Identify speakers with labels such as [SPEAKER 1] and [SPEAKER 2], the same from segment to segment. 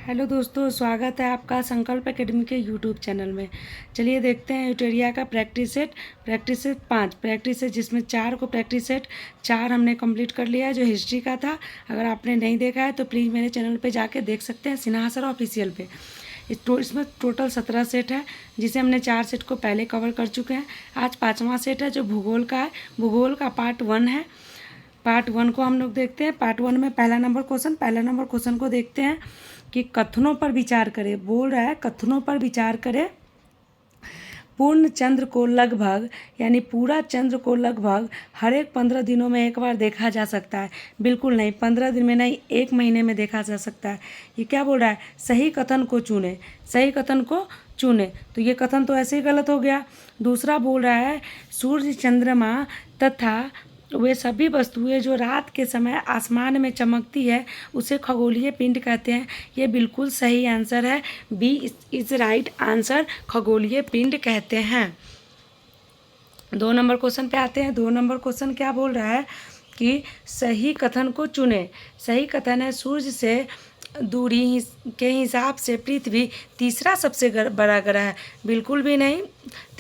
[SPEAKER 1] Hello दोस्तों, स्वागत है आपका संकल्प एकेडमी के यूट्यूब चैनल में। चलिए देखते हैं यूटेरिया का प्रैक्टिस सेट 5 प्रैक्टिस सेट, जिसमें 4 को प्रैक्टिस सेट 4 हमने कंप्लीट कर लिया है, जो हिस्ट्री का था। अगर आपने नहीं देखा है तो प्लीज़ मेरे चैनल पे जाके देख सकते हैं, सिन्हा सर ऑफिशियल पे। इसमें टोटल 17 सेट है, जिसे हमने 4 सेट को पहले कवर कर चुके हैं। आज 5वां सेट है, जो भूगोल का है। भूगोल का पार्ट 1 है। पार्ट 1 को हम लोग देखते हैं। पार्ट 1 में पहला नंबर क्वेश्चन को देखते हैं कि कथनों पर विचार करें। बोल रहा है कथनों पर विचार करें। पूर्ण चंद्र को लगभग यानी पूरा चंद्र को लगभग हर एक 15 दिनों में एक बार देखा जा सकता है। बिल्कुल नहीं, 15 दिन में नहीं, 1 महीने में देखा जा सकता है। ये क्या बोल रहा है? सही कथन को चुने, सही कथन को चुने। तो ये कथन तो ऐसे ही गलत हो गया। दूसरा बोल रहा है सूर्य, चंद्रमा तथा वे सभी वस्तुएं जो रात के समय आसमान में चमकती है उसे खगोलीय पिंड कहते हैं। ये बिल्कुल सही आंसर है। बी इज राइट आंसर, खगोलीय पिंड कहते हैं। 2 नंबर क्वेश्चन पे आते हैं। 2 नंबर क्वेश्चन क्या बोल रहा है कि सही कथन को चुने। सही कथन है सूर्य से दूरी के हिसाब से पृथ्वी तीसरा सबसे बड़ा ग्रह है। बिल्कुल भी नहीं,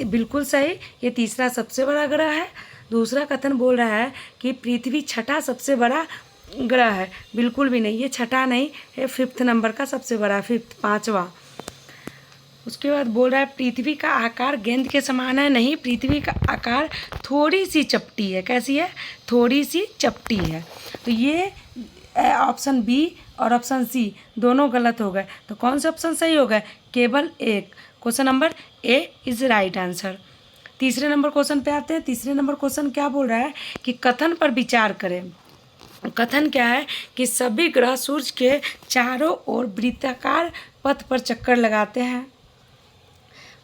[SPEAKER 1] बिल्कुल सही, ये तीसरा सबसे बड़ा ग्रह है। दूसरा कथन बोल रहा है कि पृथ्वी छठा सबसे बड़ा ग्रह है। बिल्कुल भी नहीं, ये छठा नहीं, ये 5th नंबर का सबसे बड़ा, 5th 5वां। उसके बाद बोल रहा है पृथ्वी का आकार गेंद के समान है। नहीं, पृथ्वी का आकार थोड़ी सी चपटी है। कैसी है? थोड़ी सी चपटी है। तो ये ऑप्शन बी और ऑप्शन सी दोनों गलत हो गए। तो कौन से ऑप्शन सही हो गए? केवल एक। Question number A is right answer. तीसरे नंबर क्वेश्चन पे आते हैं। तीसरे नंबर क्वेश्चन क्या बोल रहा है कि कथन पर विचार करें। कथन क्या है कि सभी ग्रह सूर्य के चारों ओर वृत्ताकार पथ पर चक्कर लगाते हैं,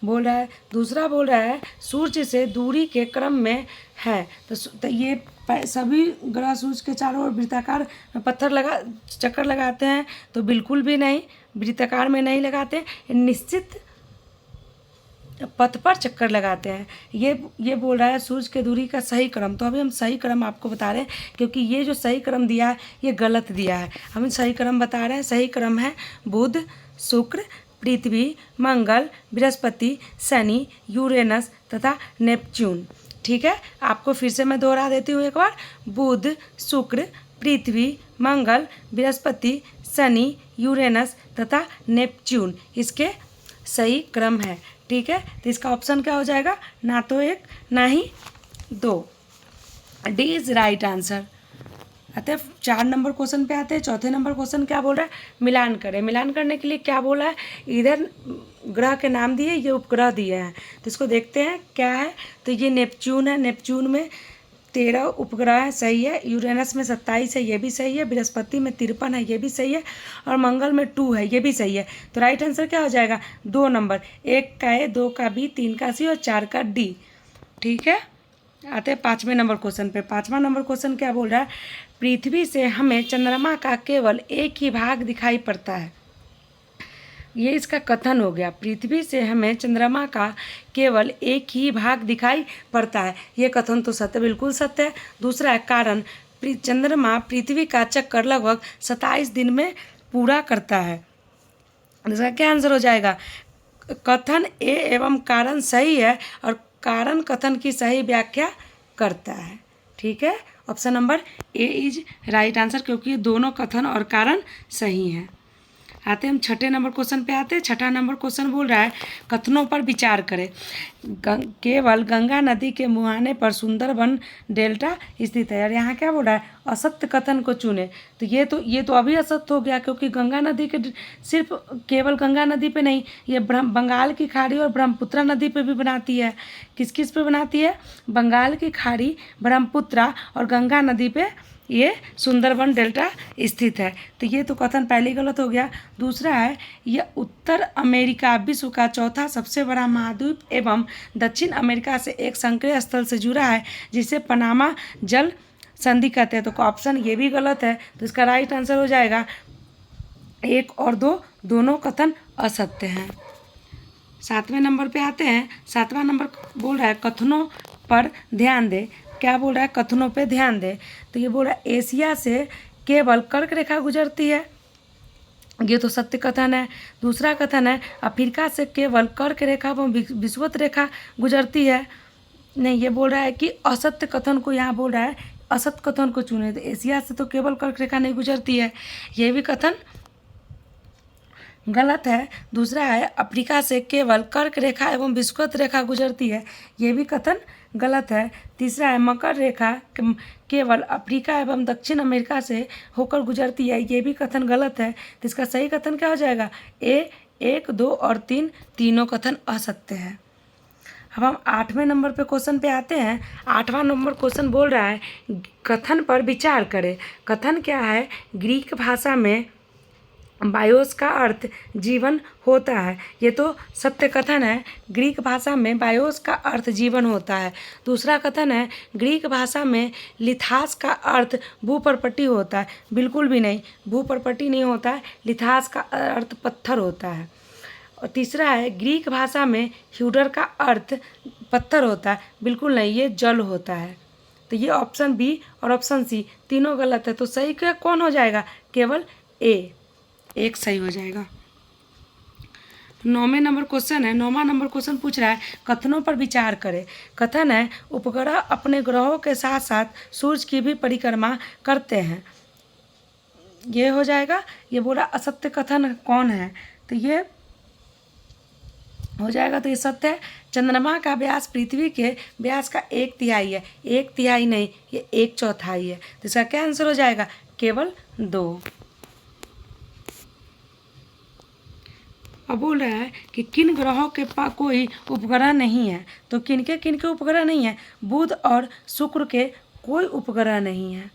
[SPEAKER 1] बोल रहा है। दूसरा बोल रहा है सूर्य से दूरी के क्रम में है। तो ये सभी ग्रह सूर्य के चारों ओर वृत्ताकार चक्कर लगाते हैं। तो बिल्कुल भी नहीं, वृत्ताकार में नहीं लगाते, निश्चित पथ पर चक्कर लगाते हैं। ये बोल रहा है सूर्य के दूरी का सही क्रम। तो अभी हम सही क्रम आपको बता रहे हैं, क्योंकि ये जो सही क्रम दिया है ये गलत दिया है। हम सही क्रम बता रहे हैं। सही क्रम है बुध, शुक्र, पृथ्वी, मंगल, बृहस्पति, शनि, यूरेनस तथा नेपच्यून। ठीक है, आपको फिर से मैं दोहरा देती हूँ एक बार। बुध, शुक्र, पृथ्वी, मंगल, बृहस्पति, शनि, यूरेनस तथा नेपच्यून इसके सही क्रम है। ठीक है, तो इसका ऑप्शन क्या हो जाएगा? ना तो 1 ना ही 2। D is right answer. आते हैं 4 नंबर क्वेश्चन पे आते हैं। चौथे नंबर क्वेश्चन क्या बोल रहा है? मिलान करें। मिलान करने के लिए क्या बोला है? इधर ग्रह के नाम दिए, ये उपग्रह दिए हैं, तो इसको देखते हैं क्या है। तो ये नेपच्यून है। नेपच्यून में 13 उपग्रह है, सही है। यूरेनस में 27 है, ये भी सही है। बृहस्पति में 53 है, ये भी सही है। और मंगल में 2 है, ये भी सही है। तो राइट आंसर क्या हो जाएगा? 2 नंबर, 1 का ए, 2 का बी, 3 का सी और 4 का डी। ठीक है, आते हैं 5वें नंबर क्वेश्चन पे। 5वां नंबर क्वेश्चन क्या बोल रहा है? पृथ्वी से हमें चंद्रमा का केवल एक ही भाग दिखाई पड़ता है। ये इसका कथन हो गया। पृथ्वी से हमें चंद्रमा का केवल एक ही भाग दिखाई पड़ता है। ये कथन तो सत्य, बिल्कुल सत्य है। दूसरा है कारण चंद्रमा पृथ्वी का चक्कर लगभग 27 दिन में पूरा करता है। इसका क्या आंसर हो जाएगा? कथन ए एवं कारण सही है और कारण कथन की सही व्याख्या करता है। ठीक है, option number A is right answer, क्योंकि ये दोनों कथन और कारण सही हैं। आते हैं हम 6ठे नंबर क्वेश्चन पे आते हैं। 6ठा नंबर क्वेश्चन बोल रहा है कथनों पर विचार करें। केवल गंगा नदी के मुहाने पर सुंदरबन डेल्टा स्थित है। और यहाँ क्या बोल रहा है? असत्य कथन को चुने। तो ये तो अभी असत्य हो गया, क्योंकि गंगा नदी के सिर्फ केवल गंगा नदी पे नहीं, ये बंगाल की खाड़ी और ब्रह्मपुत्रा नदी पे भी बनाती है। किस किस पे बनाती है? बंगाल की खाड़ी, ब्रह्मपुत्रा और गंगा नदी पे ये सुंदरबन डेल्टा स्थित है। तो ये तो कथन पहले ही गलत हो गया। दूसरा है यह उत्तर अमेरिका विश्व का चौथा सबसे बड़ा महाद्वीप एवं दक्षिण अमेरिका से एक संक्रिय स्थल से जुड़ा है, जिसे पनामा जल संधि कहते हैं। तो ऑप्शन ये भी गलत है। तो इसका राइट आंसर हो जाएगा 1 और 2, दोनों कथन असत्य हैं। 7वें नंबर पे आते हैं। 7वां नंबर बोल रहा है कथनों पर ध्यान दे। क्या बोल रहा है? कथनों पे ध्यान दे। तो ये बोल रहा है एशिया से केवल कर्क रेखा गुजरती है। ये तो सत्य कथन है। दूसरा कथन है अफ्रीका से केवल कर्क रेखा एवं विषुवत रेखा गुजरती है। नहीं, ये बोल रहा है कि असत्य कथन को यहाँ बोल रहा है, असत्य कथन को चुने। तो एशिया से तो केवल कर्क रेखा नहीं गुजरती है, ये भी कथन गलत है। दूसरा है अफ्रीका से केवल कर्क रेखा एवं विषुवत रेखा गुजरती है, ये भी कथन गलत है। तीसरा है मकर रेखा केवल अफ्रीका एवं दक्षिण अमेरिका से होकर गुजरती है, ये भी कथन गलत है। तो इसका सही कथन क्या हो जाएगा? ए, 1, 2 और 3 तीनों कथन असत्य है। अब हम 8वें नंबर पे क्वेश्चन पे आते हैं। 8वां नंबर क्वेश्चन बोल रहा है कथन पर विचार करें। कथन क्या है? ग्रीक भाषा में बायोस का अर्थ जीवन होता है, ये तो सत्य कथन है। ग्रीक भाषा में बायोस का अर्थ जीवन होता है। दूसरा कथन है ग्रीक भाषा में लिथास का अर्थ भूपर्पटी होता है, बिल्कुल भी नहीं, भूपर्पटी नहीं होता है, लिथास का अर्थ पत्थर होता है। और तीसरा है ग्रीक भाषा में ह्यूडर का अर्थ पत्थर होता है, बिल्कुल नहीं, ये जल होता है। तो ये ऑप्शन बी और ऑप्शन सी तीनों गलत है। तो सही क्या कौन हो जाएगा? केवल ए, एक सही हो जाएगा। 9वें नंबर क्वेश्चन है। 9वां नंबर क्वेश्चन पूछ रहा है कथनों पर विचार करें। कथन है उपग्रह अपने ग्रहों के साथ साथ सूर्य की भी परिक्रमा करते हैं, ये हो जाएगा। ये बोला असत्य कथन कौन है? तो ये हो जाएगा, तो ये सत्य है। चंद्रमा का व्यास पृथ्वी के व्यास का 1/3 है, 1/3 नहीं, ये 1/4 है। तो इसका क्या आंसर हो जाएगा? केवल 2। अब बोल रहा है कि किन ग्रहों के पास कोई उपग्रह नहीं है। तो किनके उपग्रह नहीं है? बुध और शुक्र के कोई उपग्रह नहीं है।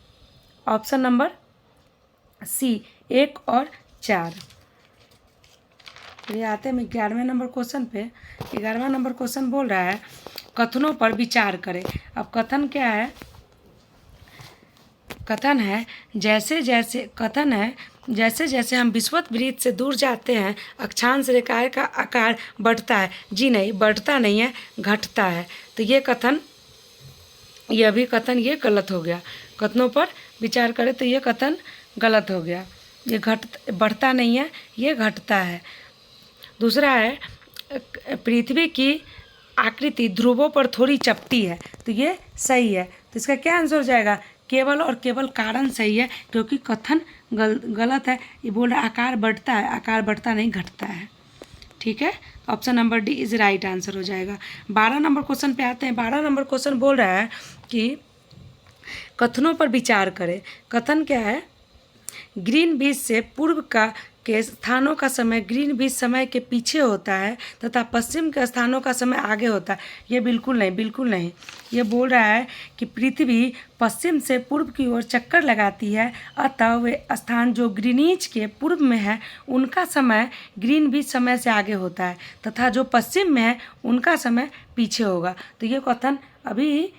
[SPEAKER 1] ऑप्शन नंबर सी 1 और 4। ये आते हैं 11वें नंबर क्वेश्चन पे। 11वां नंबर क्वेश्चन बोल रहा है कथनों पर विचार करें। अब कथन क्या है? कथन है जैसे जैसे हम विषुवत वृत्त से दूर जाते हैं अक्षांश रेखा का आकार बढ़ता है। जी नहीं, बढ़ता नहीं है, घटता है। तो ये कथन, यह भी कथन ये गलत हो गया। कथनों पर विचार करें तो ये कथन गलत हो गया। ये बढ़ता नहीं है, ये घटता है। दूसरा है पृथ्वी की आकृति ध्रुवों पर थोड़ी चपटी है, तो ये सही है। तो इसका क्या आंसर हो जाएगा? केवल और केवल कारण सही है, क्योंकि कथन गलत है। ये बोल रहा है आकार बढ़ता है, आकार बढ़ता नहीं, घटता है। ठीक है, option number D is right answer हो जाएगा। 12 नंबर क्वेश्चन पे आते हैं। 12 नंबर क्वेश्चन बोल रहा है कि कथनों पर विचार करें। कथन क्या है? ग्रीनविच से पूर्व के स्थानों का समय ग्रीनविच समय के पीछे होता है तथा पश्चिम के स्थानों का समय आगे होता है। ये बिल्कुल नहीं, बिल्कुल नहीं। ये बोल रहा है कि पृथ्वी पश्चिम से पूर्व की ओर चक्कर लगाती है, अतः वे स्थान जो ग्रीनिच के पूर्व में है उनका समय ग्रीनविच समय से आगे होता है, तथा जो पश्चिम में है उनका समय पीछे होगा। तो ये कथन अभी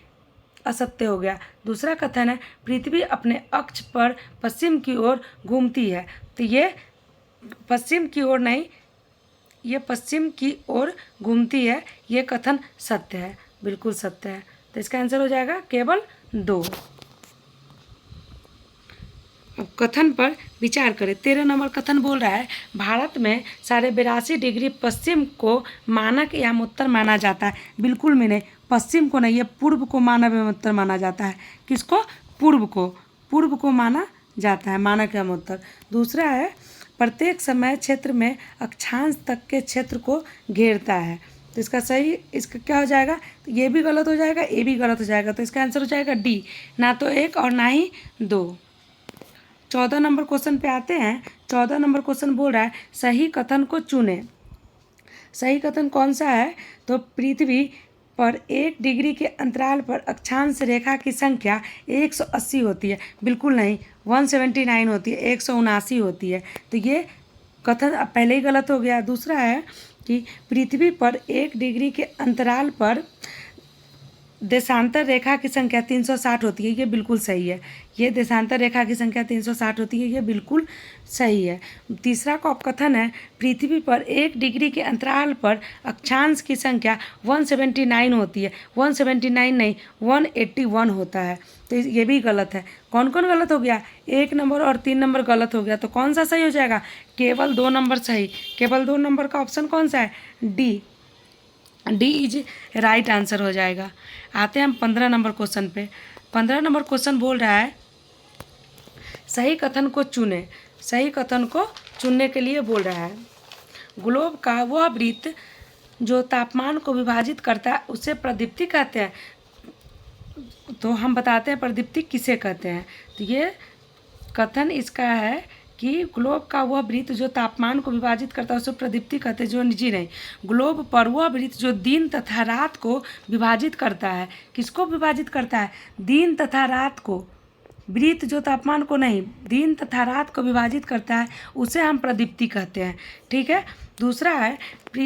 [SPEAKER 1] असत्य हो गया। दूसरा कथन है पृथ्वी अपने अक्ष पर पश्चिम की ओर घूमती है, तो ये पश्चिम की ओर नहीं, ये पश्चिम की ओर घूमती है, ये कथन सत्य है, बिल्कुल सत्य है। तो इसका आंसर हो जाएगा केवल 2। अब कथन पर विचार करें। 13 नंबर कथन बोल रहा है भारत में 82.5 डिग्री पश्चिम को मानक एवं उत्तर माना जाता है। बिल्कुल भी नहीं, पश्चिम को नहीं, ये पूर्व को मानक एवं उत्तर माना जाता है। किसको? पूर्व को माना जाता है, मानक एवं उत्तर। दूसरा है प्रत्येक समय क्षेत्र में अक्षांश तक के क्षेत्र को घेरता है। तो इसका इसका क्या हो जाएगा? तो ये भी गलत हो जाएगा, ये भी गलत हो जाएगा। तो इसका आंसर हो जाएगा डी, ना तो 1 और ना ही 2। 14 नंबर क्वेश्चन पे आते हैं। 14 नंबर क्वेश्चन बोल रहा है सही कथन को चुनें। सही कथन कौन सा है? तो पृथ्वी पर 1 डिग्री के अंतराल पर अक्षांश रेखा की संख्या 180 होती है। बिल्कुल नहीं, 179 होती है, 179 होती है। तो ये कथन पहले ही गलत हो गया। दूसरा है कि पृथ्वी पर 1 डिग्री के अंतराल पर देशांतर रेखा की संख्या 360 होती है, ये बिल्कुल सही है। ये देशांतर रेखा की संख्या 360 होती है, ये बिल्कुल सही है। तीसरा कथन है, पृथ्वी पर 1 डिग्री के अंतराल पर अक्षांश की संख्या 179 होती है। 179 नहीं, 181 होता है। तो ये भी गलत है। कौन कौन गलत हो गया? 1 नंबर और 3 नंबर गलत हो गया। तो कौन सा सही हो जाएगा? केवल 2 नंबर सही। केवल 2 नंबर का ऑप्शन कौन सा है? D. D is right answer हो जाएगा। आते हैं हम 15 नंबर क्वेश्चन पे। 15 नंबर क्वेश्चन बोल रहा है, सही कथन को चुने। सही कथन को चुनने के लिए बोल रहा है। ग्लोब का वह वृत्त जो तापमान को विभाजित करता है उसे प्रदीप्ति कहते हैं। तो हम बताते हैं प्रदीप्ति किसे कहते हैं। तो ये कथन इसका है कि ग्लोब का वह वृत्त जो तापमान को विभाजित करता है उसे प्रदीप्ति कहते हैं, जो निजी नहीं। ग्लोब पर वह वृत्त जो दिन तथा रात को विभाजित करता है। किसको विभाजित करता है? दिन तथा रात को। वृत्त जो तापमान को नहीं, दिन तथा रात को विभाजित करता है, उसे हम प्रदीप्ति कहते हैं। ठीक है। दूसरा है,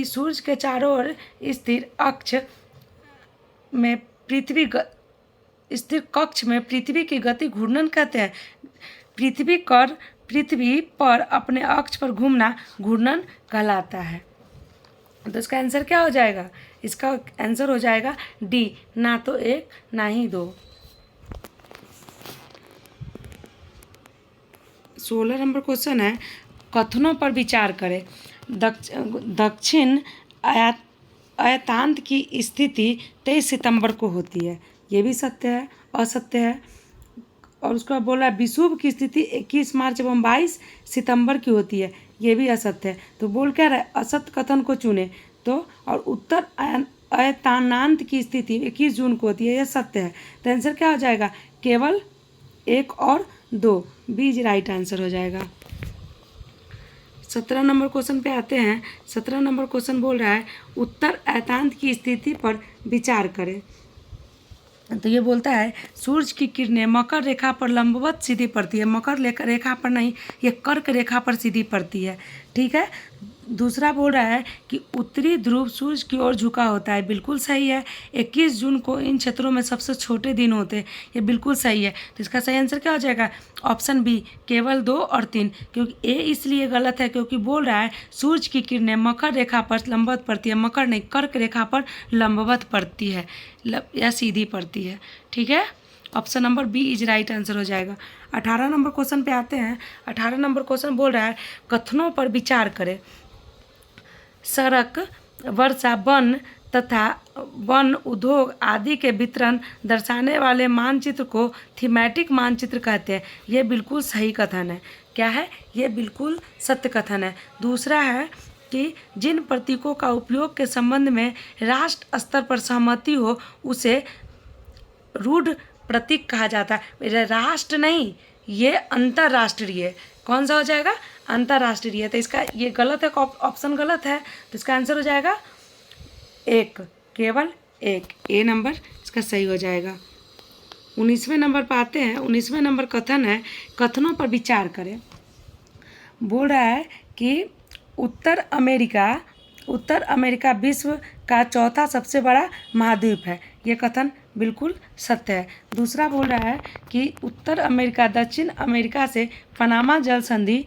[SPEAKER 1] सूर्य के चारों ओर स्थिर अक्ष में स्थिर कक्ष में पृथ्वी की गति घूर्णन कहते हैं। पृथ्वी पर अपने अक्ष पर घूमना घूर्णन कहलाता है। तो इसका आंसर क्या हो जाएगा? इसका आंसर हो जाएगा डी, ना तो 1 ना ही 2। 16 नंबर क्वेश्चन है, कथनों पर विचार करें। दक्षिण अयतांत की स्थिति 23 सितंबर को होती है। ये भी सत्य है, असत्य है। और उसका बोला विषुव की स्थिति 21 मार्च एवं 22 सितंबर की होती है। ये भी असत्य है। तो बोल क्या रहा है? असत्य कथन को चुने। तो और उत्तर अयतानांत की स्थिति 21 जून को होती है, यह सत्य है। तो आंसर क्या हो जाएगा? केवल 1 और 2, बी राइट आंसर हो जाएगा। 17 नंबर क्वेश्चन पे आते हैं। 17 नंबर क्वेश्चन बोल रहा है, उत्तर अयतांत की स्थिति पर विचार करें। तो ये बोलता है, सूर्य की किरणें मकर रेखा पर लंबवत सीधी पड़ती है। मकर रेखा पर नहीं, ये कर्क रेखा पर सीधी पड़ती है। ठीक है। दूसरा बोल रहा है कि उत्तरी ध्रुव सूर्य की ओर झुका होता है। बिल्कुल सही है। 21 जून को इन क्षेत्रों में सबसे छोटे दिन होते हैं। ये बिल्कुल सही है। तो इसका सही आंसर क्या हो जाएगा? ऑप्शन बी, केवल 2 और 3। क्योंकि ए इसलिए गलत है क्योंकि बोल रहा है सूर्य की किरणें मकर रेखा पर लंबवत पड़ती है। मकर नहीं, कर्क रेखा पर लंबवत पड़ती है या सीधी पड़ती है। ठीक है। Option number B is right answer हो जाएगा। 18 नंबर क्वेश्चन पे आते हैं। 18 नंबर क्वेश्चन बोल रहा है, कथनों पर विचार करें। सड़क, वर्षा, वन तथा वन उद्योग आदि के वितरण दर्शाने वाले मानचित्र को थीमेटिक मानचित्र कहते हैं। ये बिल्कुल सही कथन है। क्या है? ये बिल्कुल सत्य कथन है। दूसरा है कि जिन प्रतीकों का उपयोग के संबंध में राष्ट्र स्तर पर सहमति हो उसे रूढ़ प्रतीक कहा जाता है। राष्ट्र नहीं, ये अंतर्राष्ट्रीय। कौन सा हो जाएगा? अंतर्राष्ट्रीय। तो इसका ये गलत है, ऑप्शन गलत है। तो इसका आंसर हो जाएगा 1, केवल 1, ए नंबर इसका सही हो जाएगा। 19वें नंबर पर आते हैं। 19वें नंबर कथन है, कथनों पर विचार करें। बोल रहा है कि उत्तर अमेरिका विश्व का चौथा सबसे बड़ा महाद्वीप है। ये कथन बिल्कुल सत्य है। दूसरा बोल रहा है कि उत्तर अमेरिका दक्षिण अमेरिका से पनामा जल संधि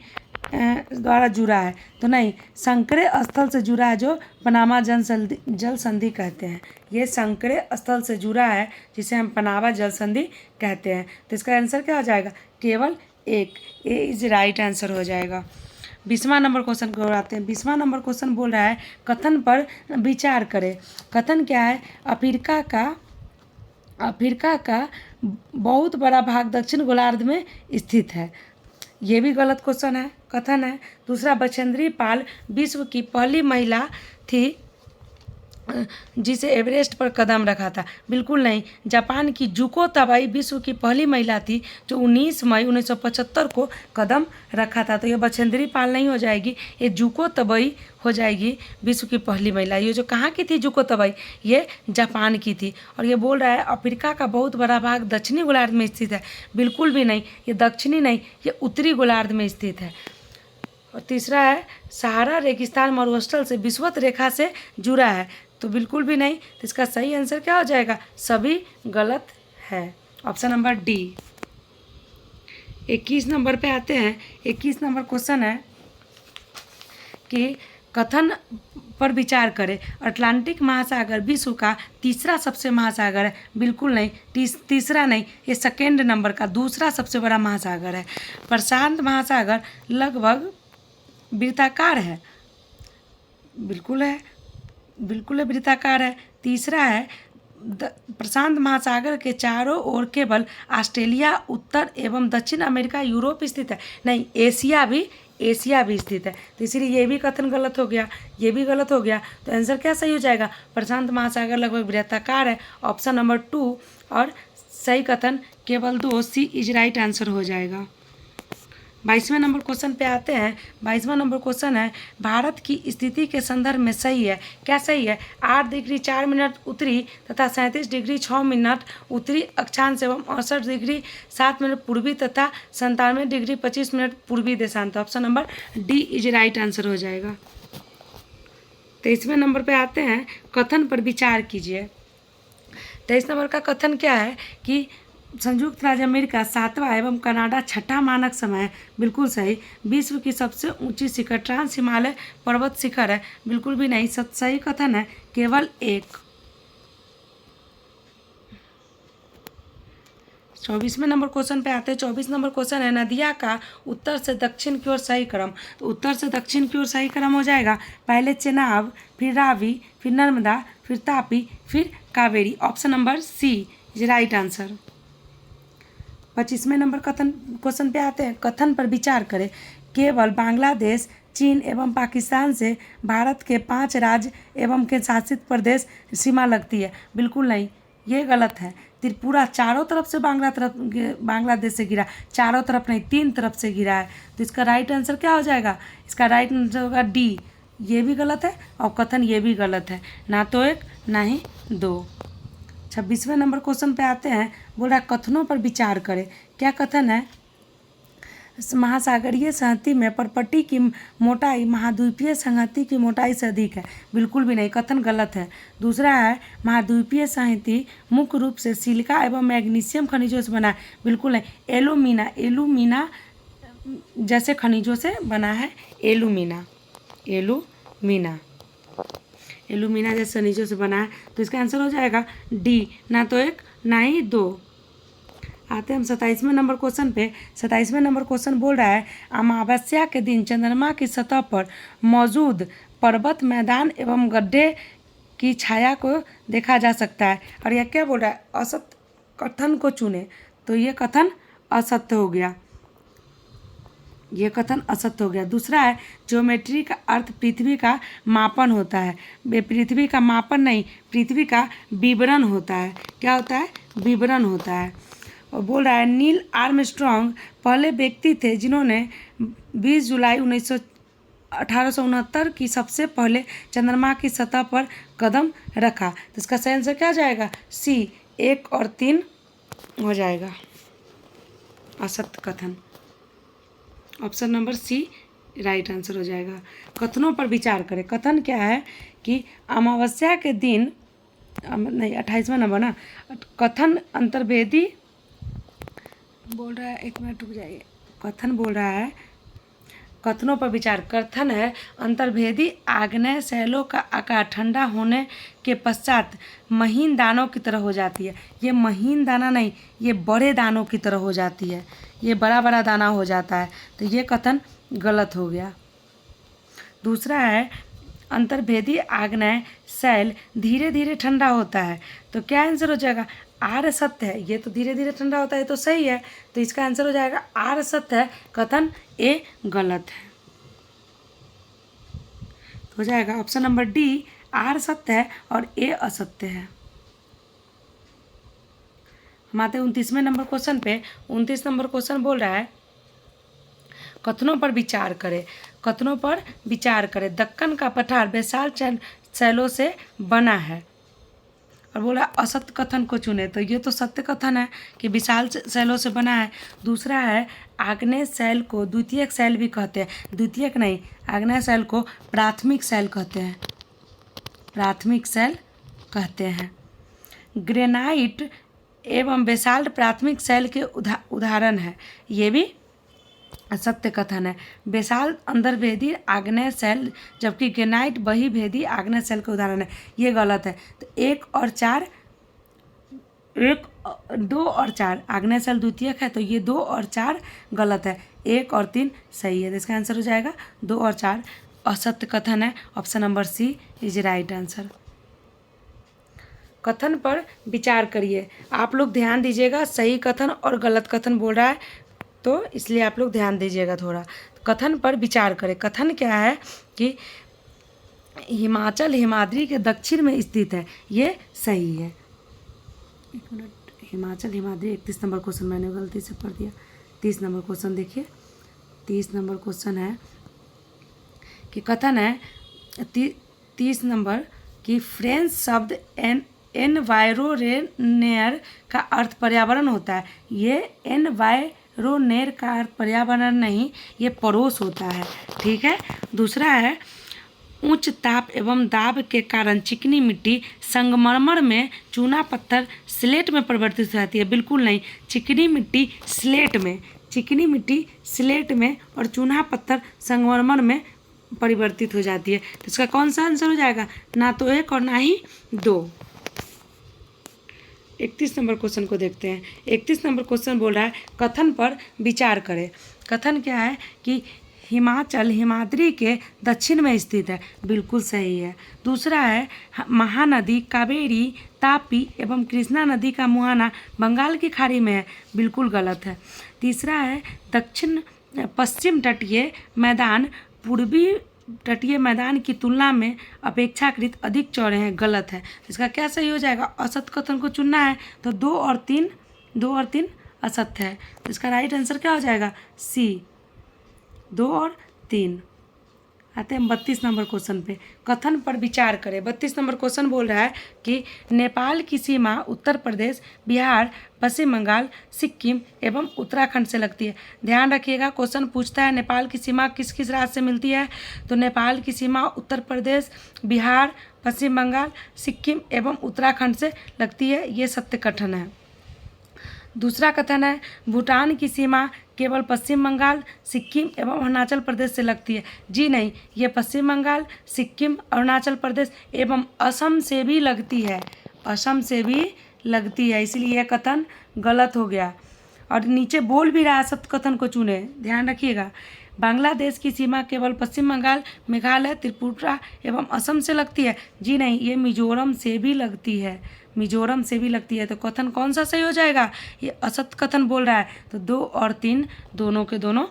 [SPEAKER 1] द्वारा जुड़ा है। तो नहीं, संकरे स्थल से जुड़ा है, जो पनामा जल संधि कहते हैं। ये संकरे स्थल से जुड़ा है जिसे हम पनामा जल संधि कहते हैं। तो इसका आंसर क्या हो जाएगा? केवल 1, ए इज राइट आंसर हो जाएगा। 20वां नंबर क्वेश्चन को आते हैं। 20वां नंबर क्वेश्चन बोल रहा है, कथन पर विचार करें। कथन क्या है? अफ्रीका का बहुत बड़ा भाग दक्षिण गोलार्ध में स्थित है। ये भी गलत क्वेश्चन है, कथन है। दूसरा, बछेंद्री पाल विश्व की पहली महिला थी जिसे एवरेस्ट पर कदम रखा था। बिल्कुल नहीं। जापान की जुको तबाई विश्व की पहली महिला थी जो 19 मई 1975 को कदम रखा था। तो ये बछेंद्री पाल नहीं हो जाएगी, ये जुको तबई हो जाएगी विश्व की पहली महिला। ये जो कहाँ की थी जुको तबई? ये जापान की थी। और ये बोल रहा है अफ्रीका का बहुत बड़ा भाग दक्षिणी गोलार्ध में स्थित है। बिल्कुल भी नहीं, ये दक्षिणी नहीं, ये उत्तरी गोलार्ध में स्थित है। और तीसरा है, सहारा रेगिस्तान मरुस्थल से विषुवत रेखा से जुड़ा है। तो बिल्कुल भी नहीं। तो इसका सही आंसर क्या हो जाएगा? सभी गलत है। Option number D. 21 नंबर पे आते हैं। 21 नंबर क्वेश्चन है कि कथन पर विचार करें। अटलांटिक महासागर विश्व का तीसरा सबसे महासागर है। बिल्कुल नहीं, तीसरा नहीं, ये सेकेंड नंबर का दूसरा सबसे बड़ा महासागर है। प्रशांत महासागर लगभग वृत्ताकार है। बिल्कुल है, बिल्कुल है, वृत्ताकार है। तीसरा है प्रशांत महासागर के चारों ओर केवल ऑस्ट्रेलिया, उत्तर एवं दक्षिण अमेरिका, यूरोप स्थित है। नहीं, एशिया भी स्थित है। तो इसीलिए ये भी कथन गलत हो गया, ये भी गलत हो गया। तो आंसर क्या सही हो जाएगा? प्रशांत महासागर लगभग वृत्ताकार है। ऑप्शन नंबर 2 और सही कथन केवल 2, सी इज राइट आंसर हो जाएगा। 22वें नंबर क्वेश्चन पे आते हैं। 22वां नंबर क्वेश्चन है भारत की स्थिति के संदर्भ में सही है। क्या सही है? 8 डिग्री 4 मिनट उत्तरी तथा 37 डिग्री 6 मिनट उत्तरी अक्षांश एवं 68 डिग्री 7 मिनट पूर्वी तथा 97 डिग्री 25 मिनट पूर्वी देशांत। Option number D is right answer हो जाएगा। 23वें नंबर पे आते हैं। कथन पर विचार कीजिए। 23 नंबर का कथन क्या है कि संयुक्त राज्य अमेरिका 7वां एवं कनाडा 6ठा मानक समय है। बिल्कुल सही। विश्व की सबसे ऊंची शिखर ट्रांस हिमालय पर्वत शिखर है। बिल्कुल भी नहीं, सही कथन है केवल एक। 24वें नंबर क्वेश्चन पे आते हैं। 24 नंबर क्वेश्चन है नदिया का उत्तर से दक्षिण की ओर सही क्रम। तो उत्तर से दक्षिण की ओर सही क्रम हो जाएगा पहले चेनाब, फिर रावी, फिर नर्मदा, फिर तापी, फिर Kaveri. Option number C is right answer. 25वें नंबर क्वेश्चन पे आते हैं। कथन पर विचार करें। केवल बांग्लादेश, चीन एवं पाकिस्तान से भारत के 5 राज्य एवं के शासित प्रदेश सीमा लगती है। बिल्कुल नहीं, ये गलत है। त्रिपुरा चारों तरफ से बांग्लादेश से गिरा, चारों तरफ नहीं, 3 तरफ से गिरा है। तो इसका राइट आंसर क्या हो जाएगा? इसका राइट आंसर होगा डी। ये भी गलत है और कथन ये भी गलत है, ना तो 1 ना ही 2। 26वें नंबर क्वेश्चन पे आते हैं। बोल रहा कथनों पर विचार करें। क्या कथन है? महासागरीय संहति में परपट्टी की मोटाई महाद्वीपीय संहति की मोटाई से अधिक है। बिल्कुल भी नहीं, कथन गलत है। दूसरा है महाद्वीपीय संहति मुख्य रूप से सिलिका एवं मैग्नीशियम खनिजों से बना है। बिल्कुल नहीं। एलुमिना जैसे खनिजों से बना है। एलुमिना जैसे खनिजों से बना है। तो इसका आंसर हो जाएगा डी, ना तो 1 ना ही 2। आते हैं हम 27वें नंबर क्वेश्चन पे। 27वें नंबर क्वेश्चन बोल रहा है अमावस्या के दिन चंद्रमा की सतह पर मौजूद पर्वत, मैदान एवं गड्ढे की छाया को देखा जा सकता है। और यह क्या बोल रहा है? असत्य कथन को चुने। तो ये कथन असत्य हो गया, ये कथन असत्य हो गया। दूसरा है ज्योमेट्री का अर्थ पृथ्वी का मापन होता है। पृथ्वी का मापन नहीं, पृथ्वी का विवरण होता है। क्या होता है? विवरण होता है। और बोल रहा है नील आर्मस्ट्रॉन्ग पहले व्यक्ति थे जिन्होंने 20 जुलाई 1869 की सबसे पहले चंद्रमा की सतह पर कदम रखा। तो इसका सही आंसर क्या जाएगा? सी, 1 और 3 हो जाएगा। असत्य कथन। Option number C right answer हो जाएगा। कथनों पर विचार करें। कथन क्या है कि अमावस्या के दिन, नहीं 28वां नंबर ना, कथन अंतर्वेदी बोल रहा है, 1 मिनट रुक जाइए। कथन बोल रहा है कथनों पर विचार। कथन है अंतर्भेदी आग्नेय शैलों का आकार ठंडा होने के पश्चात महीन दानों की तरह हो जाती है। ये महीन दाना नहीं, ये बड़े दानों की तरह हो जाती है। ये बड़ा बड़ा दाना हो जाता है। तो ये कथन गलत हो गया। दूसरा है अंतर्भेदी आग्नेय शैल धीरे धीरे ठंडा होता है। तो क्या आंसर हो जाएगा? आर सत्य है। ये तो धीरे धीरे ठंडा होता है, तो सही है। तो इसका आंसर हो जाएगा आर सत्य है, कथन ए गलत है। तो हो जाएगा ऑप्शन नंबर डी, आर सत्य है और ए असत्य है। हम आते हैं 29वें नंबर क्वेश्चन पे। 29 नंबर क्वेश्चन बोल रहा है कथनों पर विचार करें। कथनों पर विचार करें। दक्कन का पठार विशाल शैलों से बना है। और बोला असत्य कथन को चुने। तो ये तो सत्य कथन है कि विशाल शैलों से बना है। दूसरा है आग्नेय शैल को द्वितीयक शैल भी कहते हैं। द्वितीयक नहीं, आग्नेय शैल को प्राथमिक शैल कहते हैं। प्राथमिक शैल कहते हैं। ग्रेनाइट एवं बेसाल्ट प्राथमिक शैल के उदाहरण है। ये भी सत्य कथन है। बेसाल्ट अंतर्भेदी आग्नेय शैल जबकि ग्रेनाइट बहिर्भेदी आग्नेय शैल के उदाहरण है। ये गलत है। तो 2 और 4 आग्नेय शैल द्वितीयक है, तो ये 2 और 4 गलत है। 1 और 3 सही है। तो इसका आंसर हो जाएगा 2 और 4 असत्य कथन है। Option number C is right answer. कथन पर विचार करिए। आप लोग ध्यान दीजिएगा, सही कथन और गलत कथन बोल रहा है, तो इसलिए आप लोग ध्यान दीजिएगा थोड़ा। कथन पर विचार करें। कथन क्या है कि हिमाचल हिमाद्री के दक्षिण में स्थित है। ये सही है। 1 minute. Himachal Himadri 31 number question मैंने गलती से पढ़ दिया। 30 नंबर क्वेश्चन देखिए। 30 नंबर क्वेश्चन है कि कथन है 30 नंबर कि फ्रेंच शब्द एनवायरोनेयर का अर्थ पर्यावरण होता है। ये एनवायरोनेयर का अर्थ पर्यावरण नहीं, ये पड़ोस होता है। ठीक है। दूसरा है उच्च ताप एवं दाब के कारण चिकनी मिट्टी संगमरमर में, चूना पत्थर स्लेट में परिवर्तित हो जाती है। बिल्कुल नहीं, चिकनी मिट्टी स्लेट में और चूना पत्थर संगमरमर में परिवर्तित हो जाती है। तो इसका कौन सा आंसर हो जाएगा? ना तो 1 और ना ही 2। 31 नंबर क्वेश्चन को देखते हैं। 31 नंबर क्वेश्चन बोल रहा है कथन पर विचार करें। कथन क्या है कि हिमाचल हिमाद्री के दक्षिण में स्थित है। बिल्कुल सही है। दूसरा है महानदी कावेरी, तापी एवं कृष्णा नदी का मुहाना बंगाल की खाड़ी में है। बिल्कुल गलत है। तीसरा है दक्षिण पश्चिम तटीय मैदान पूर्वी तटीय मैदान की तुलना में अपेक्षाकृत अधिक चौड़े हैं। गलत है। इसका क्या सही हो जाएगा? असत कथन को चुनना है, तो 2 और 3 असत्य है। तो इसका राइट आंसर क्या हो जाएगा? सी, 2 और 3। आते हैं 32 नंबर क्वेश्चन पे। कथन पर विचार करें। 32 नंबर क्वेश्चन बोल रहा है कि नेपाल की सीमा उत्तर प्रदेश, बिहार, पश्चिम बंगाल, सिक्किम एवं उत्तराखंड से लगती है। ध्यान रखिएगा, क्वेश्चन पूछता है नेपाल की सीमा किस किस राज्य से मिलती है, तो नेपाल की सीमा उत्तर प्रदेश, बिहार, पश्चिम बंगाल, सिक्किम एवं उत्तराखंड से लगती है। ये सत्य कथन है। दूसरा कथन है भूटान की सीमा केवल पश्चिम बंगाल, सिक्किम एवं अरुणाचल प्रदेश से लगती है। जी नहीं, ये पश्चिम बंगाल, सिक्किम, अरुणाचल प्रदेश एवं असम से भी लगती है। असम से भी लगती है, इसलिए यह कथन गलत हो गया। और नीचे बोल भी रहा है सत्य कथन को चुने। ध्यान रखिएगा। बांग्लादेश की सीमा केवल पश्चिम बंगाल, मेघालय, त्रिपुरा एवं असम से लगती है। जी नहीं, ये मिजोरम से भी लगती है। मिजोरम से भी लगती है। तो कथन कौन सा सही हो जाएगा? ये असत्य कथन बोल रहा है। तो 2 और 3 दोनों के दोनों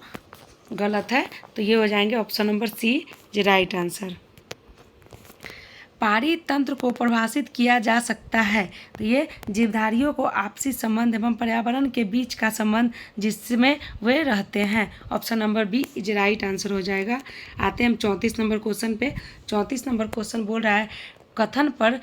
[SPEAKER 1] गलत है। तो ये हो जाएंगे ऑप्शन नंबर सी जो राइट आंसर। पारी तंत्र को परिभाषित किया जा सकता है। तो ये जीवधारियों को आपसी संबंध एवं पर्यावरण के बीच का संबंध जिसमें वे रहते हैं। Option number B is right answer हो जाएगा। आते हैं हम 34 नंबर क्वेश्चन पे। 34 नंबर क्वेश्चन बोल रहा है कथन पर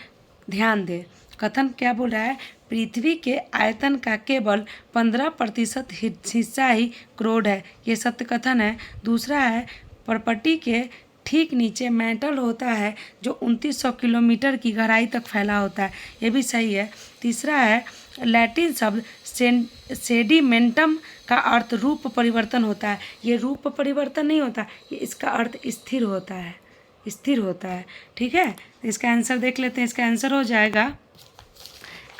[SPEAKER 1] ध्यान दें। कथन क्या बोल रहा है? पृथ्वी के आयतन का केवल 15% हिस्सा ही क्रोड है। ये सत्य कथन है। दूसरा है पर्पटी के ठीक नीचे मेंटल होता है जो 2900 किलोमीटर की गहराई तक फैला होता है। ये भी सही है। तीसरा है लैटिन शब्द सेडिमेंटम का अर्थ रूप परिवर्तन होता है। ये रूप परिवर्तन नहीं होता, ये इसका अर्थ स्थिर होता है। स्थिर होता है। ठीक है। इसका आंसर देख लेते हैं। इसका आंसर हो जाएगा,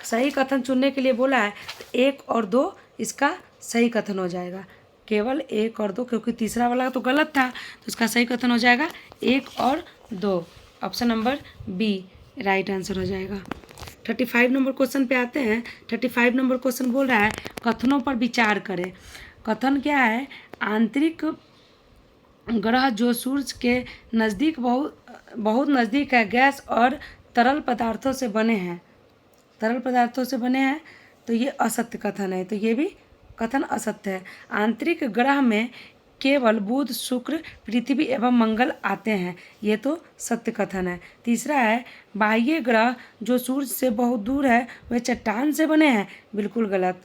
[SPEAKER 1] सही कथन चुनने के लिए बोला है तो 1 और 2 इसका सही कथन हो जाएगा। केवल 1 और 2, क्योंकि तीसरा वाला तो गलत था। तो इसका सही कथन हो जाएगा 1 और 2। Option number B right answer हो जाएगा। 35 नंबर क्वेश्चन पे आते हैं। 35 नंबर क्वेश्चन बोल रहा है कथनों पर विचार करें। कथन क्या है? आंतरिक ग्रह जो सूर्य के नज़दीक बहुत नज़दीक है, गैस और तरल पदार्थों से बने हैं। तरल पदार्थों से बने हैं, तो ये असत्य कथन है। तो ये भी कथन असत्य है। आंतरिक ग्रह में केवल बुध, शुक्र, पृथ्वी एवं मंगल आते हैं। ये तो सत्य कथन है। तीसरा है बाह्य ग्रह जो सूर्य से बहुत दूर है वे चट्टान से बने हैं। बिल्कुल गलत।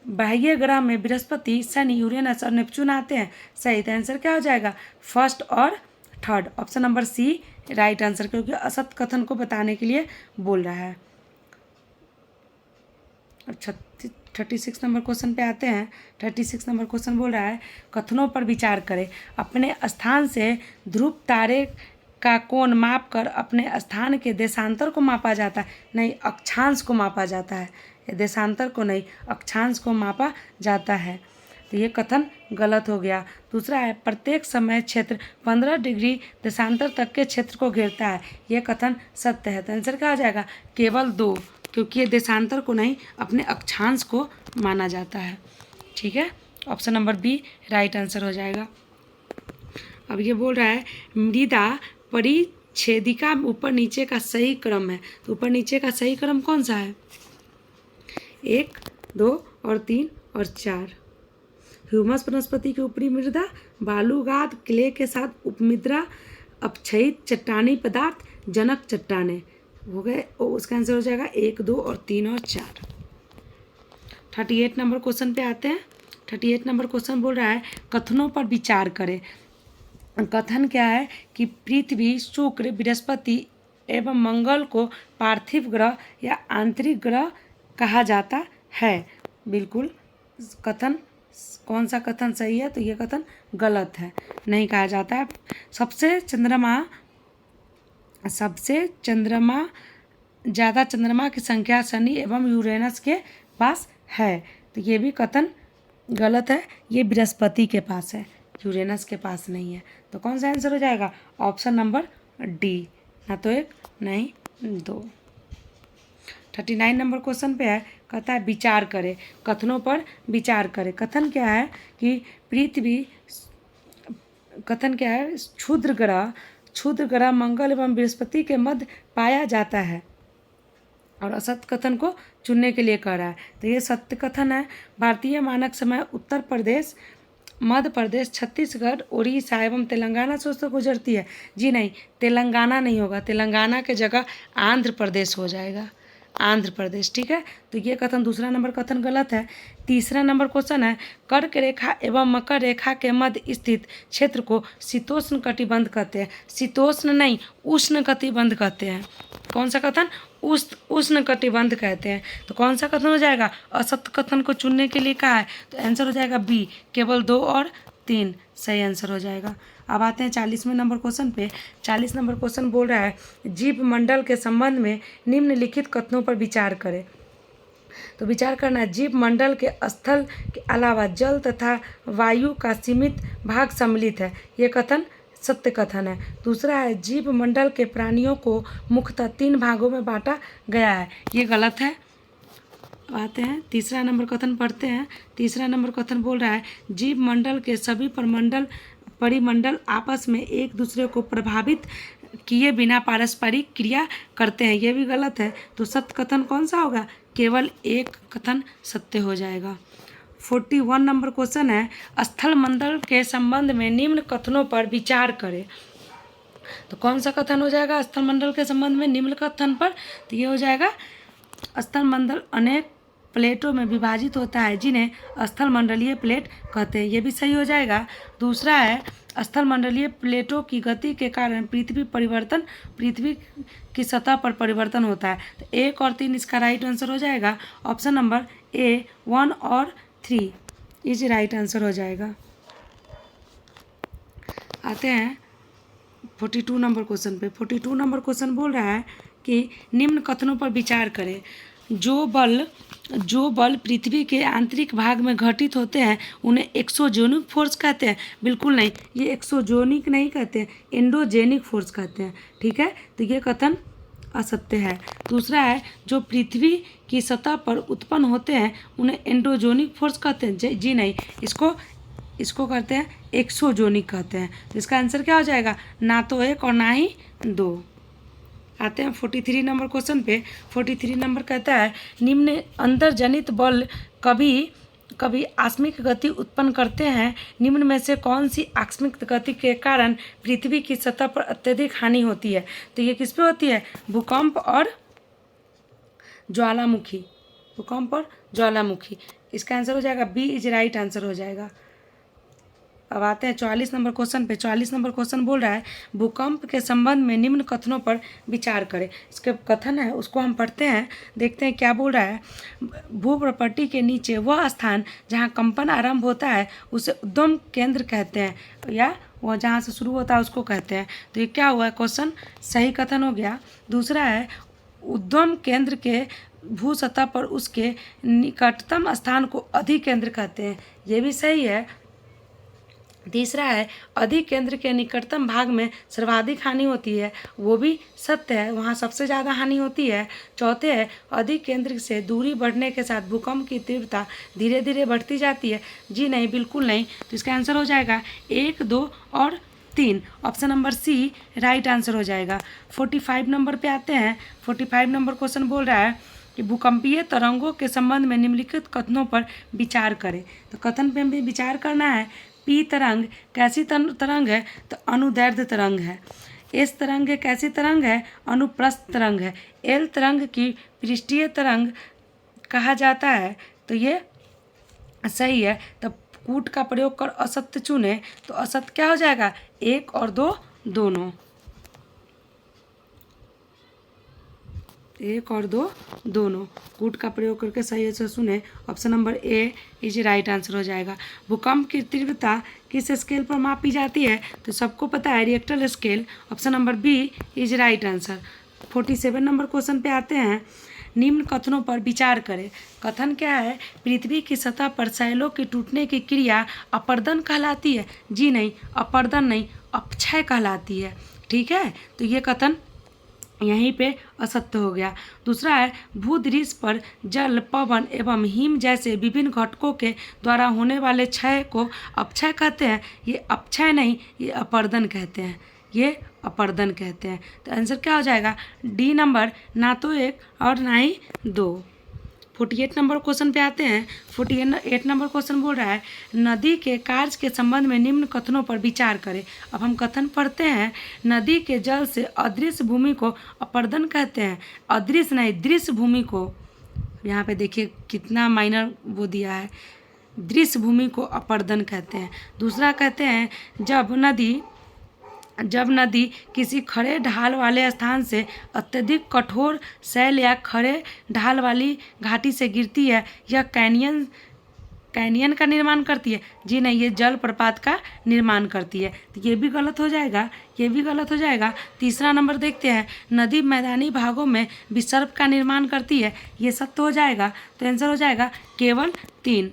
[SPEAKER 1] बाह्य ग्रह में बृहस्पति, शनि, यूरेनस और नेपच्यून आते हैं। सही। तो आंसर क्या हो जाएगा? फर्स्ट और third option number C right answer, क्योंकि असत कथन को बताने के लिए बोल रहा है। और 36 नंबर क्वेश्चन पे आते हैं। 36 नंबर क्वेश्चन बोल रहा है कथनों पर विचार करें। अपने स्थान से ध्रुव तारे का कोण माप कर अपने स्थान के देशांतर को मापा जाता है, नहीं अक्षांश को मापा जाता है, देशांतर को नहीं अक्षांश को मापा जाता है। तो ये कथन गलत हो गया। दूसरा है प्रत्येक समय क्षेत्र 15 डिग्री देशांतर तक के क्षेत्र को घेरता है, ये कथन सत्य है। तो आंसर क्या आ जाएगा? केवल 2, क्योंकि ये देशांतर को नहीं अपने अक्षांश को माना जाता है। ठीक है, option number B right answer हो जाएगा। अब ये बोल रहा है मृदा परिच्छेदिका ऊपर नीचे का सही क्रम है। तो ऊपर नीचे का सही क्रम कौन सा है? 1, 2 और 3 और 4। ह्यूमस वनस्पति की ऊपरी मृदा, बालूगाद क्ले के साथ उपमृदा, अपक्षयित चट्टानी पदार्थ, जनक चट्टाने हो गए। उसका आंसर हो जाएगा 1, 2 और 3 और 4। 38 नंबर क्वेश्चन पे आते हैं। 38 नंबर क्वेश्चन बोल रहा है कथनों पर विचार करें। कथन क्या है कि पृथ्वी, शुक्र, बृहस्पति एवं मंगल को पार्थिव ग्रह या आंतरिक ग्रह कहा जाता है। बिल्कुल कथन कौन सा कथन सही है? तो ये कथन गलत है, नहीं कहा जाता है। सबसे ज़्यादा चंद्रमा की संख्या शनि एवं यूरेनस के पास है, तो ये भी कथन गलत है। ये बृहस्पति के पास है, यूरेनस के पास नहीं है। तो कौन सा आंसर हो जाएगा? ऑप्शन नंबर डी, ना तो 1 नहीं 2। 39 नंबर क्वेश्चन पे है, कहता है विचार करें, कथनों पर विचार करें। कथन क्या है कि क्षुद्र ग्रह मंगल एवं बृहस्पति के मध्य पाया जाता है, और असत्य कथन को चुनने के लिए कह रहा है। तो ये सत्य कथन है। भारतीय मानक समय उत्तर प्रदेश, मध्य प्रदेश, छत्तीसगढ़, उड़ीसा एवं तेलंगाना से उससे गुजरती है। जी नहीं, तेलंगाना नहीं होगा, तेलंगाना के जगह आंध्र प्रदेश हो जाएगा, आंध्र प्रदेश। ठीक है, तो ये कथन दूसरा नंबर कथन गलत है। तीसरा नंबर क्वेश्चन है कर्क रेखा एवं मकर रेखा के मध्य स्थित क्षेत्र को शीतोष्ण कटिबंध कहते हैं। शीतोष्ण नहीं, उष्ण कटिबंध कहते हैं। कौन सा कथन? उष्ण कटिबंध कहते हैं। तो कौन सा कथन हो जाएगा? असत्य कथन को चुनने के लिए कहा है, तो आंसर हो जाएगा बी, केवल 2 और 3 सही आंसर हो जाएगा। अब आते हैं 40वें नंबर क्वेश्चन पे। 40 नंबर क्वेश्चन बोल रहा है जीव मंडल के संबंध में निम्नलिखित कथनों पर विचार करें। तो विचार करना है, जीव मंडल के स्थल के अलावा जल तथा वायु का सीमित भाग सम्मिलित है, ये कथन सत्य कथन है। दूसरा है जीव मंडल के प्राणियों को मुख्यतः 3 भागों में बांटा गया है, ये गलत है। आते हैं तीसरा नंबर कथन पढ़ते हैं। तीसरा नंबर कथन बोल रहा है जीव मंडल के सभी परिमंडल आपस में एक दूसरे को प्रभावित किए बिना पारस्परिक क्रिया करते हैं, ये भी गलत है। तो सत्य कथन कौन सा होगा? केवल 1 कथन सत्य हो जाएगा। 41 नंबर क्वेश्चन है स्थल मंडल के संबंध में निम्न कथनों पर विचार करें। तो कौन सा कथन हो जाएगा स्थल मंडल के संबंध में निम्न कथन पर? तो ये हो जाएगा स्थल मंडल अनेक प्लेटों में विभाजित होता है जिन्हें स्थल मंडलीय प्लेट कहते हैं, ये भी सही हो जाएगा। दूसरा है स्थल मंडलीय प्लेटों की गति के कारण पृथ्वी की सतह पर परिवर्तन होता है। तो 1 और 3 इसका राइट आंसर हो जाएगा। ऑप्शन नंबर ए 1 और 3 इज राइट आंसर हो जाएगा। आते हैं 42 नंबर क्वेश्चन पे। 42 नंबर क्वेश्चन बोल रहा है कि निम्न कथनों पर विचार करें। जो बल पृथ्वी के आंतरिक भाग में घटित होते हैं उन्हें एक्सोजेनिक फोर्स कहते हैं। बिल्कुल नहीं, ये एक्सोजेनिक नहीं कहते हैं, एंडोजेनिक फोर्स कहते हैं। ठीक है, तो ये कथन असत्य है। दूसरा है जो पृथ्वी की सतह पर उत्पन्न होते हैं उन्हें एंडोजेनिक फोर्स कहते हैं। जी नहीं, इसको कहते हैं एक्सोजेनिक कहते हैं। तो इसका आंसर क्या हो जाएगा? ना तो 1 और ना ही 2। आते हैं 43 नंबर क्वेश्चन पे। 43 नंबर कहता है निम्न अंतर्जनित बल कभी आकस्मिक गति उत्पन्न करते हैं, निम्न में से कौन सी आकस्मिक गति के कारण पृथ्वी की सतह पर अत्यधिक हानि होती है? तो ये किस पे होती है? भूकंप और ज्वालामुखी। इसका आंसर हो जाएगा बी इज राइट आंसर हो जाएगा। अब आते हैं 44 नंबर क्वेश्चन पे। 44 नंबर क्वेश्चन बोल रहा है भूकंप के संबंध में निम्न कथनों पर विचार करें। इसके कथन है उसको हम पढ़ते हैं, देखते हैं क्या बोल रहा है। भूप्रपट्टी के नीचे वह स्थान जहाँ कंपन आरंभ होता है उसे उद्गम केंद्र कहते हैं, या वह जहाँ से शुरू होता है उसको कहते हैं। तो ये क्या हुआ क्वेश्चन, सही कथन हो गया। दूसरा है उद्गम केंद्र के भू सतह पर उसके निकटतम स्थान को अधिकेंद्र कहते हैं, ये भी सही है। तीसरा है अधिकेंद्र के निकटतम भाग में सर्वाधिक हानि होती है, वो भी सत्य है, वहाँ सबसे ज़्यादा हानि होती है। चौथे है अधिकेंद्र से दूरी बढ़ने के साथ भूकंप की तीव्रता धीरे धीरे बढ़ती जाती है, जी नहीं, बिल्कुल नहीं। तो इसका आंसर हो जाएगा 1, 2 और 3, option number C right answer हो जाएगा। 45 नंबर पे आते हैं। 45 नंबर क्वेश्चन बोल रहा है कि भूकंपीय तरंगों के संबंध में निम्नलिखित कथनों पर विचार करें। तो कथन पे हमें विचार करना है। पी तरंग कैसी तरंग है, तो अनुदैर्ध्य तरंग है। एस तरंग है कैसी तरंग है, अनुप्रस्थ तरंग है। एल तरंग की पृष्ठीय तरंग कहा जाता है, तो ये सही है। तो कूट का प्रयोग कर असत्य चुने, तो असत्य क्या हो जाएगा, 1 और 2 दोनों, 1 और 2 दोनों। कूट का प्रयोग करके सही से सुने, option number A is right answer हो जाएगा। भूकंप की तीव्रता किस स्केल पर मापी जाती है, तो सबको पता है Richter scale, option number B is right answer. 47 number question पे आते हैं। निम्न कथनों पर विचार करें। कथन क्या है, पृथ्वी की सतह पर शैलों के टूटने की क्रिया अपर्दन कहलाती है, जी नहीं, अपर्दन नहीं, अपक्षय कहलाती है। ठीक है, तो ये कथन यहीं पे असत्य हो गया। दूसरा है भूदृश्य पर जल, पवन एवं हिम जैसे विभिन्न घटकों के द्वारा होने वाले क्षय को अपक्षय कहते हैं, ये अपक्षय नहीं, ये अपर्दन कहते हैं, ये अपर्दन कहते हैं। तो आंसर क्या हो जाएगा, डी नंबर, ना तो 1 और ना ही 2। 48 नंबर क्वेश्चन पे आते हैं। 48 नंबर क्वेश्चन बोल रहा है नदी के कार्य के संबंध में निम्न कथनों पर विचार करें। अब हम कथन पढ़ते हैं। नदी के जल से अदृश्य भूमि को अपर्दन कहते हैं, अदृश्य नहीं, दृश्य भूमि को, यहाँ पे देखिए कितना माइनर वो दिया है, दृश्य भूमि को अपर्दन कहते हैं। दूसरा कहते हैं जब नदी किसी खड़े ढाल वाले स्थान से अत्यधिक कठोर शैल या खड़े ढाल वाली घाटी से गिरती है, यह कैनियन का निर्माण करती है, जी नहीं, ये जलप्रपात का निर्माण करती है। तो ये भी गलत हो जाएगा, ये भी गलत हो जाएगा। तीसरा नंबर देखते हैं, नदी मैदानी भागों में विसर्प का निर्माण करती है, ये सत्य हो जाएगा। तो आंसर हो जाएगा केवल 3।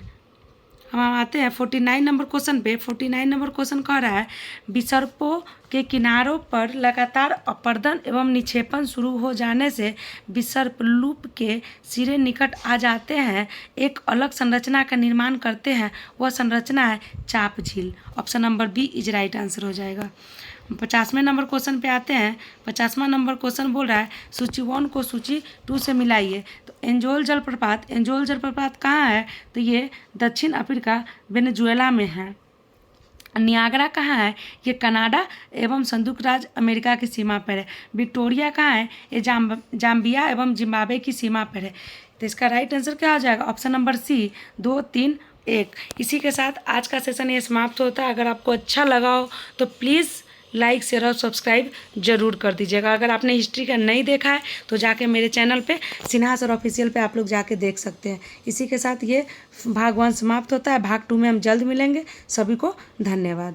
[SPEAKER 1] हम आते हैं 49 नंबर क्वेश्चन पे। 49 नंबर क्वेश्चन कह रहा है विसर्पों के किनारों पर लगातार अपर्दन एवं निक्षेपण शुरू हो जाने से विसर्प लूप के सिरे निकट आ जाते हैं, एक अलग संरचना का निर्माण करते हैं, वह संरचना है चाप झील, option number B is right answer हो जाएगा। 50वें नंबर क्वेश्चन पे आते हैं। 50वां नंबर क्वेश्चन बोल रहा है सूची 1 को सूची 2 से मिलाइए। तो एंजोल जलप्रपात कहाँ है, तो ये दक्षिण अफ्रीका वेनेजुएला में है। नियाग्रा कहाँ है, ये कनाडा एवं संयुक्त राज्य अमेरिका की सीमा पर है। विक्टोरिया कहाँ है, ये जाम्बिया एवं जिम्बाब्वे की सीमा पर है। तो इसका राइट आंसर क्या हो जाएगा, ऑप्शन नंबर सी 2, 3, 1। इसी के साथ आज का सेशन ये समाप्त होता है। अगर आपको अच्छा लगा हो तो प्लीज़ लाइक, शेयर और सब्सक्राइब जरूर कर दीजिएगा। अगर आपने हिस्ट्री का नहीं देखा है तो जाके मेरे चैनल पे सिन्हा सर ऑफिशियल पे आप लोग जाके देख सकते हैं। इसी के साथ ये भाग 1 समाप्त होता है। भाग 2 में हम जल्द मिलेंगे। सभी को धन्यवाद।